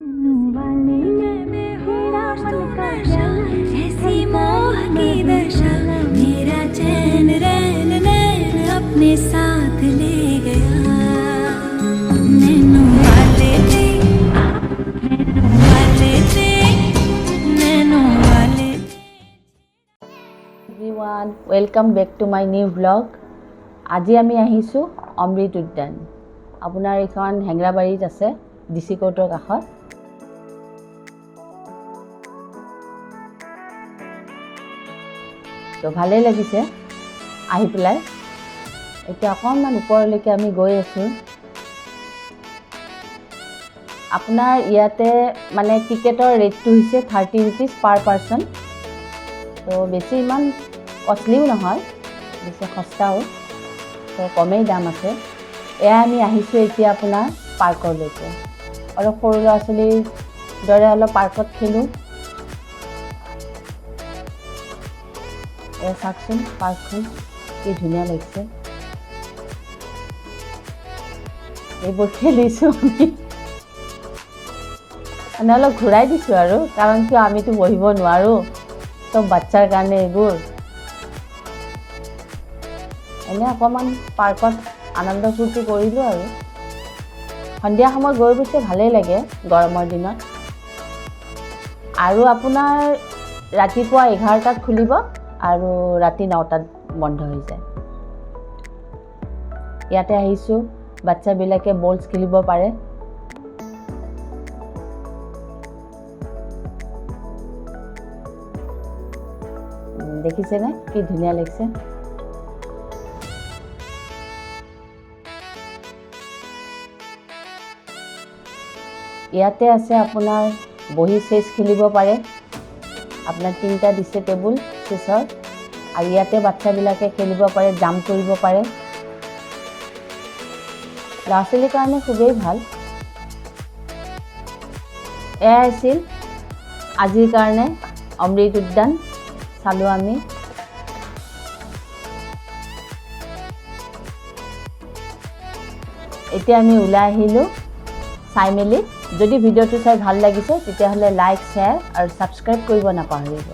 ऐसी मोह की दशा मेरा चैन रैन नैन अपने साथ ले गया नैनों वाले थे नैनों वाले Everyone, welcome back to my new vlog. আজি আমি আহিছো অমৃত উদ্যান। আপোনাৰ এখন হেংৰাবাৰীত আছে ডিসি কোৰ্টৰ কাষত। তো ভালে লাগিছে আহি পেলাই। এতিয়া অকণমান ওপৰলৈকে আমি গৈ আছো। আপোনাৰ ইয়াতে মানে টিকেটৰ ৰেটটো হৈছে 30 rupees per person। তো বেছি ইমান কষ্টলিও নহয়, বেছি সস্তাও, তো কমেই দাম আছে। এয়া আমি আহিছোঁ এতিয়া আপোনাৰ পাৰ্কলৈকে। অলপ সৰু ল'ৰা ছোৱালীৰ দৰে অলপ পাৰ্কত খেলোঁ। এয়া চাওকচোন পাৰ্কখন কি ধুনীয়া লাগিছে। এইবোৰ খেলিছোঁ আমি, মানে অলপ ঘূৰাই দিছোঁ আৰু, কাৰণ কিয় আমিতো বহিব নোৱাৰোঁ, চব বাচ্চাৰ কাৰণে এইবোৰ। এনে অকণমান পাৰ্কত আনন্দ ফূৰ্তি কৰিলোঁ আৰু। সন্ধিয়া সময়ত গৈ গৈছে ভালেই লাগে গৰমৰ দিনত। আৰু আপোনাৰ ৰাতিপুৱা 11টাত খুলিব আৰু ৰাতি 9টাত বন্ধ হৈ যায়। ইয়াতে আহিছোঁ, বাচ্চাবিলাকে বলছ খেলিব পাৰে। দেখিছেনে কি ধুনীয়া লাগিছে। ইয়াতে আছে আপোনাৰ বহি চেছ খেলিব পাৰে। আপোনাৰ 3টা দিছে টেবুল চেছৰ, আৰু ইয়াতে বাচ্চাবিলাকে খেলিব পাৰে, জাম্প কৰিব পাৰে। ল'ৰা ছোৱালীৰ কাৰণে খুবেই ভাল। এয়া আছিল আজিৰ কাৰণে অমৃত উদ্যান চালোঁ আমি। এতিয়া আমি ওলাই আহিলোঁ চাই মেলি। যদি ভিডিঅ'টো চাই ভাল লাগিছে তেতিয়াহ'লে লাইক, শ্বেয়াৰ আৰু ছাবস্ক্ৰাইব কৰিব নাপাহৰিব।